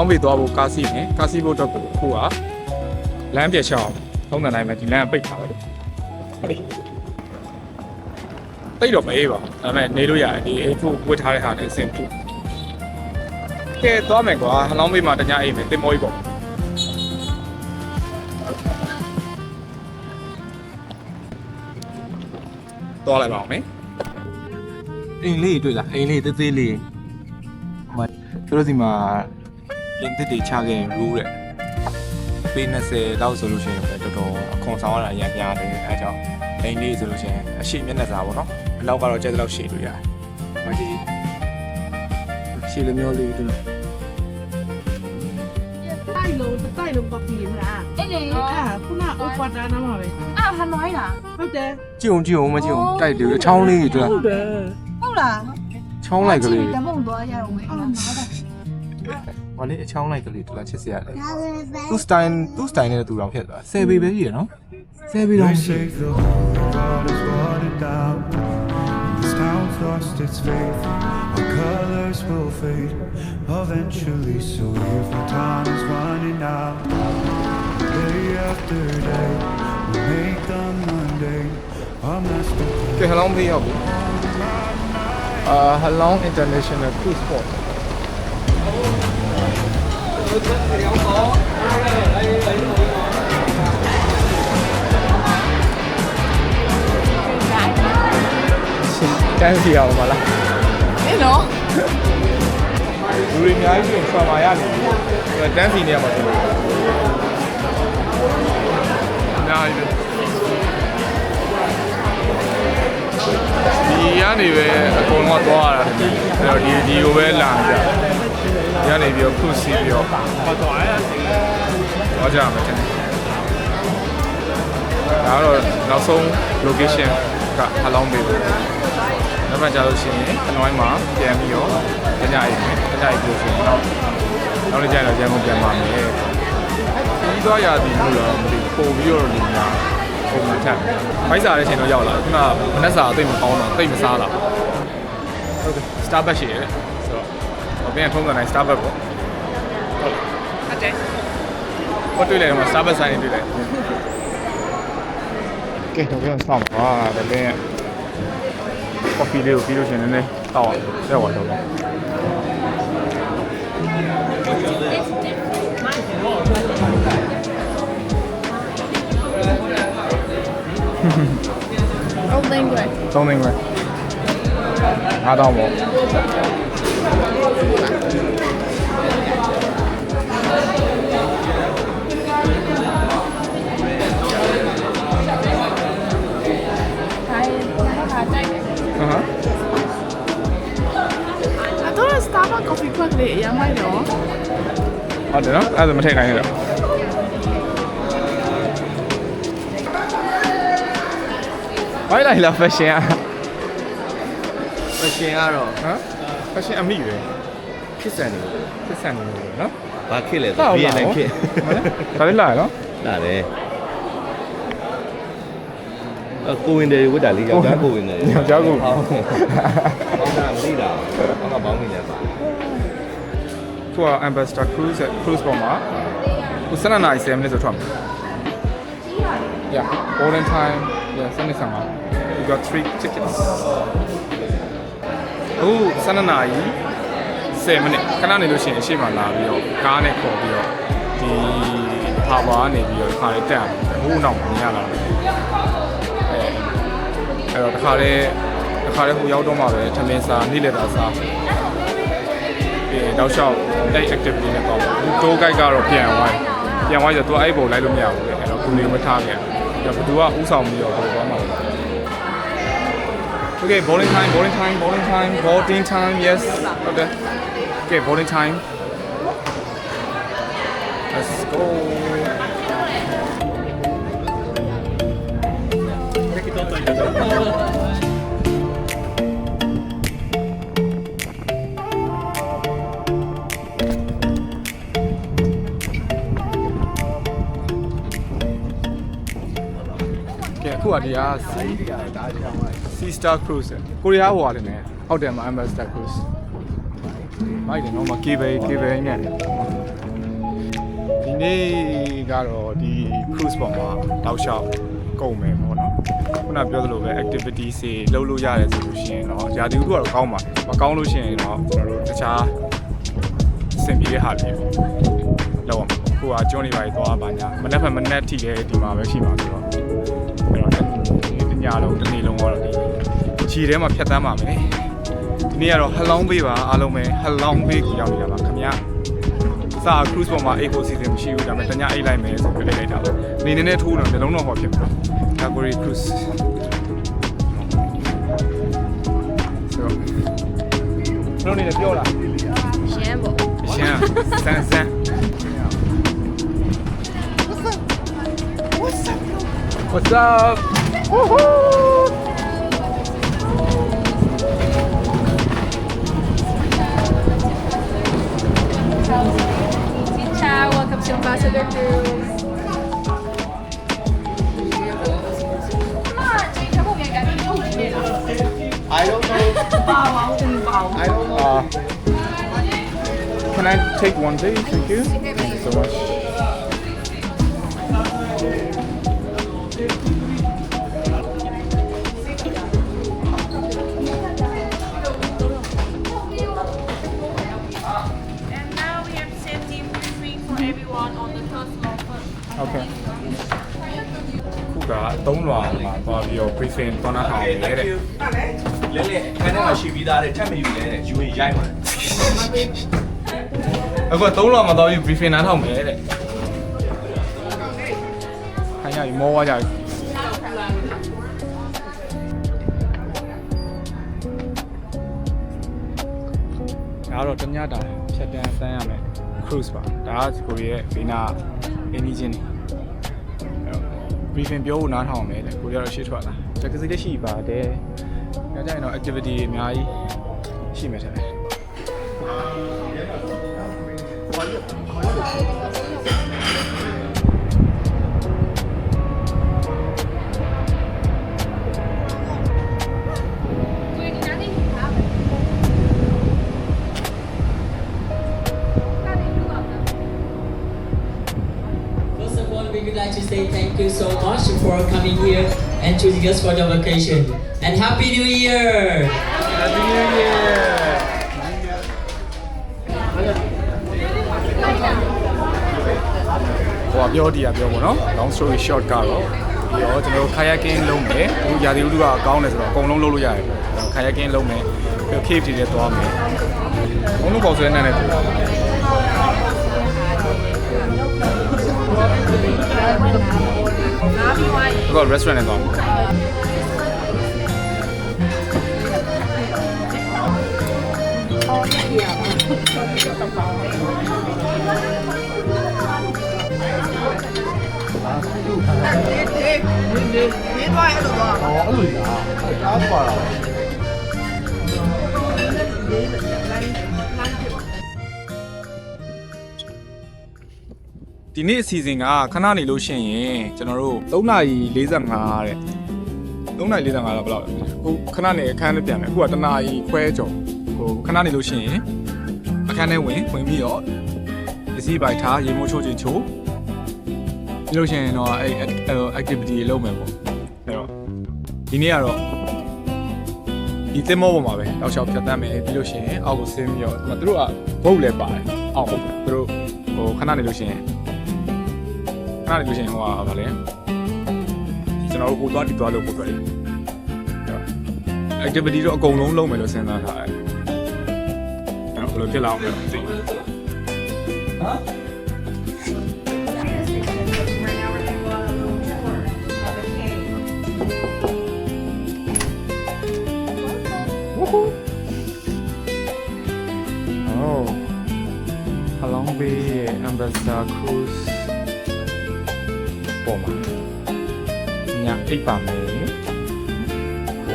လောင်းပေးသွားဖို့ကားစီးနေကားစီးဖို့တော့ခုကလမ်းပြက်ချအောင်ထုံးတယ်နိုင်မယ်ဒီလမ်းပိတ်ထားတယ်ဟုတ်ပြီတိတ်တော့မအေးပါဒါပေမဲ့နေလို့ရတယ်ဒီအိတ်ဖို့ဝတ်ထားတဲ့ဟာနဲ့အဆင်ပြေကဲသွားမယ်ကွာဟလောင်းပေးမှာတ냐အိမ်မယ်တင်မောကြီးပေါ့သွားလိုက်ပါအောင်မေအိမ်လေးတွေ့လားအိမ်လေးသေးသေးလေးဟိုသူတို့စီမှာပြင်သစ်တွေချခဲ့ရင်ရူးတဲ့ပေး20လောက်ဆိုလို့ရှိရင်ပဲတော်တော်အခွန်ဆောင်ရတာအရင်များတယ်အဲကြောင့်အိမ်လေးဆိုလို့ရှိရင်အရှိမျက်နှာစာပေါ့နော်အလောက်ကတော့ကျဲတဲ့လောက်ရှည်လို့ရတယ်။ဘာကြီးရှည်လိုမျိုးလေးတူလားတိုက်လုံးကော်ဖီမလားအဲ့လေခုနအိုပါတာနားမှာပဲအဲ့ဟန်နွိုင်းလားဟုတ်တယ်ကြည့်အောင်မကြည့်အောင်တိုက်တယ်အချောင်းလေးတူလားဟုတ်တယ်ဟုတ်လားချောင်းလိုက်ကလေးဓမ္မသွားရအောင်မယ်ဘာလဲအချောင်းလိုက်ကလေးတူလားချစ်စရာလေသူ့ style နဲ့တူတော်ဖြစ်သွား10ပေပဲပြည့်ရနော်10ပေတော့This town's lost its faith. Our colors will fade eventually. So if our time is running out, day after day, we make them Monday. Our masterpiece. ကဲဟလောင်းပေးရောက်ပြီဟလောင်း International Cruise Port တန်းစီအောင်ပါလားအေးနော်လူတွေအများကြီးဆိုဆွာမာရနေပြီတန်းစီနေရမှာဆိုလို့အများကြီးဒီကနေပဲအကုန်လုံးသွားရတာအဲ့တော့ဒီကိုပဲလာကြဒီကနေပြီးတော့ခုစီပြီးတော့သွားကြမှာတဲ့ဒါတော့နောက်ဆုံး location ကဟလောင်းပေးတယ်နောက်မှကြာလို့ရှိရင်အနွိုင်းမှာပြန်ပြီးတော့တ냐အိမ်မယ်တ냐အိမ်ပြောဆိုတော့နောက်နေ့ကျရင်တော့ပြန်ပြန်ပါမယ်ပြီးသွားရသည်လို့တော့မသိပို့ပြီးတော့လူများပုံမှန်ထက်မိုက်စားတဲ့အချိန်တော့ရောက်လာခုနကမနက်စာအသိမပေါင်းတော့သိမစားလာဟုတ်ကဲ့ Starbucks ရှိရဲဆိုတော့ပြန်ထုံးစံတိုင်း Starbucks ပေါ့ဟုတ်တယ်ဘာတွေ့လဲမှာ Starbucks ဆိုင်နေတွေ့တယ်ကဲတော့ပြန်ဆောင်ပါဒါလည်း coffee လေးကိုပြီးလို့ရှိရင်လည်းတောက်အောင်ဆက်သွားတော့ဟုတ်တယ်ကွယ်3သိန်းပဲ5000ပေါ့Starbucks coffee ခွက်လေးအရင်မိုက်တော့ဟုတ်တယ်နော်အဲ့ဒါမထည့်နိုင်ရတော့ဝိုင်းလိုက်လား fashion อ่ะ fashion ကတော့ဟမ် fashion အမိပဲခစ်ဆန်နေလို့နော်ဘာခစ်လဲဆိုပြီးရင်ခစ်ဒါလေးလာရနော်လာတယ်ကိုဝင်တယ်ဝတ်တာလေးယောက်ျားကိုဝင်တယ်ယောက်ျားကိုဘောင်းတာမသိတာဘောင်းကဘောင်းနေတယ်သူက Ambassador Cruise ပေါ်မှာခု7နာရီ7မိနစ်ဆိုထွက်မှာ Yeah boarding time yeah 7:05 we got 3 tickets အခု7နာရီ10မိနစ်ခဏနေလို့ရှိရင်အရှိမလာပြီးတော့ကားနဲ့ခေါ်ပြီးတော့ဒီဟာဘာကနေပြီးတော့ခါလေးတက်အောင်ဟိုးနောက်မြင်ရလာတယ်အဲ့တော့တခါလေးဟိုရောက်တော့မှပဲထမင်းစားနေ့လည်တာစားတောက်လျှောက် day activity နဲ့ပေါ့ဘူးတိုးဂိုက်ကတော့ပြန်သွားဆိုတော့အဲ့ပုံလိုက်လို့မရဘူးလေအဲ့တော့ကိုနေမထားခဲ့အဲ့တော့ဘသူကဥဆောင်ပြီးတော့ပေါ်သွားမှာပေါ့ Okay boarding time yes okay okay boarding time let's go အခုကဒီက Sea Star Cruise ကိုရီးယားဟိုရတယ်နဲ့ဟုတ်တယ်မှာ Ambassador Cruise မိုက်တယ်နော်မ cable နဲ့ နေ့ကတော့ဒီ cruise ပေါ်မှာတောက်လျှောက်ကုန်မယ်ပေါ့နော်ခုနပြောသလိုပဲ activities တွေလုပ်လို့ရတယ်ဆိုလို့ရှိရင်တော့ယာတီဥတုကတော့ကောင်းပါတယ်မကောင်းလို့ရှိရင်တော့ကျွန်တော်တို့တခြားအဆင်ပြေတဲ့ဟာတွေပေါ့လောက်အောင်ခုကကျွန်းနေပါပြီသွားပါညာမနေ့ဖက်ထိလည်းဒီမှာပဲရှိမှာဆိုတော့အဲ့တော့တညလုံးတစ်နေ့လုံးကတော့ဒီခြေထဲမှာဖြတ်တန်းပါမယ်ဒီနေ့ကတော့ Halong Bay ပါအားလုံးပဲ Halong Bay ကိုရောက်နေတာပါခင်ဗျာစာ cruise ပေါ်မှာ eco season မရှိဘူးဒါပေမဲ့တညအိတ်လိုက်မယ်ဆိုပြီးလိုက်တာပါနေနေနဲ့ထိုးတော့မျိုးလုံးတော့ဟောဖြစ်မှာဒါကိုရီ cruise ဆိုတော့နေပြောလား ရှမ်းပေါ့ ရှမ်းစမ်းစမ်း What's up? Woohoo! Ciao, welcome to Ambassador Cruise. I don't know. I don't know. Can I take one, please? Thank you. Thank you so much. And now we have safety briefing for everyone on the third floor first. Okay. ခုက3လွာမှာသွားပြီးတော့ briefing သွားနာထားအောင်လေတဲ့ လဲလဲခန်းထဲမှာရှိပြီးသားတဲ့ထပ်မယူလဲတဲ့ယူရင်ရိုက်ပါ အခုက3လွာမှာသွားပြီး briefing နားထောင်မယ်တဲ့ခိုင်းရပြီမောသွားကြပြီဒါတော့တညတာဖြတ်တန်းတန်းရမယ် cruise ပါဒါကကိုရီးရဲ့ဘေးနာအင်းကြီးချင်းနေ briefing ပြောဖို့နားထောင်မယ်လေကိုရီးယားတော့ရှေ့ထွက်လာတက္ကစီလည်းရှိပါတယ်ညကျရင်တော့ activity အများကြီးရှိမယ်ထင်တယ် First of all, we would like to say thank you so much for coming here and choosing us for the vacation. And Happy New Year! Happy New Year ဟိုပြောဒီကပြောပေါ့နော် long story short ကတော့ပြီးတော့ကျွန်တော်တို့ kayaking လုပ်မယ်အခုရာသီဥတုကကောင်းတယ်ဆိုတော့အကုန်လုံးလုပ်လို့ရတယ် kayaking လုပ်မယ်ပြီးတော့ cave တွေလည်းသွားမယ်ဘုံလုံးပေါက်ဆွဲနေတယ်တူတော့ restaurant နဲ့သွားမယ် ဒီနေ့အစီအစဉ်ကခဏနေလို့ရှိရင်ကျွန်တော်တို့3:45တဲ့3:45တော့ဘယ်လောက်လဲဟိုခဏနေအခန်းထဲပြန်မယ်အခုက1နာရီခွဲကျော်ဟိုခဏနေလို့ရှိရင်အခန်းထဲဝင်ပြီးတော့ပစ္စည်းပိုက်ထားရေမိုးချိုးချင်ချိုးပြီးလို့ရှိရင်တော့အဲ့ activity တွေလုပ်မယ်ပေါ့အဲ့တော့ဒီနေ့ကတော့ဒီသင်္ဘောပေါ်မှာပဲတောက်လျှောက်ဖြတ်တန်းမယ်ပြီးလို့ရှိရင်အောက်ကိုဆင်းပြီးတော့သူတို့ကဘုတ်လည်းပါတယ်အောက်သူတို့ဟိုခဏနေလို့ရှိရင်ဟိုဟာဗာလဲကျွန်တော်တို့ဟိုသွားဒီသွားလို့ပို့တယ် activity တော့အကုန်လုံးလုပ်မယ်လို့စဉ်းစားထားတယ်အဲ့တော့ဘယ်လိုဖြစ်လာအောင်လဲမသိဘူးဟာ Oh, Halong Bay Ambassador Cruise ပေါ်မှာညအိပ်ပါမယ်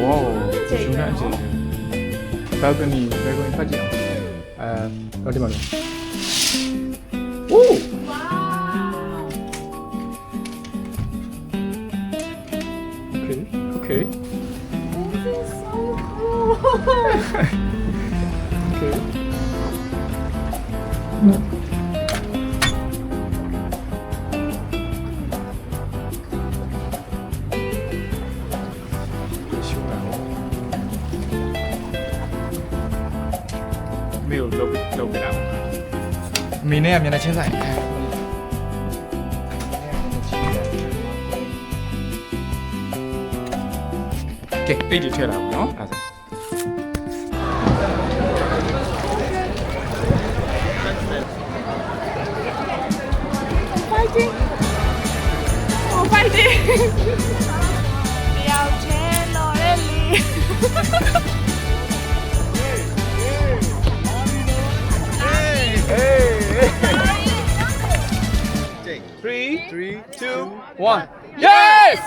Wow ကျူးနေချင်း balcony ဖတ်ကြည့်အောင်တော့ဒီမှာလို့ Woo Okay This is so cool. Okay အမေနဲ့ကမျက်နှာချင်းဆိုင်ကဲတိတ်တွေထည့်လာပါနော်အဲ့ဒါ fighting. Oh, fighting. Liao Chen Lorelli. Three, two, one. Yes!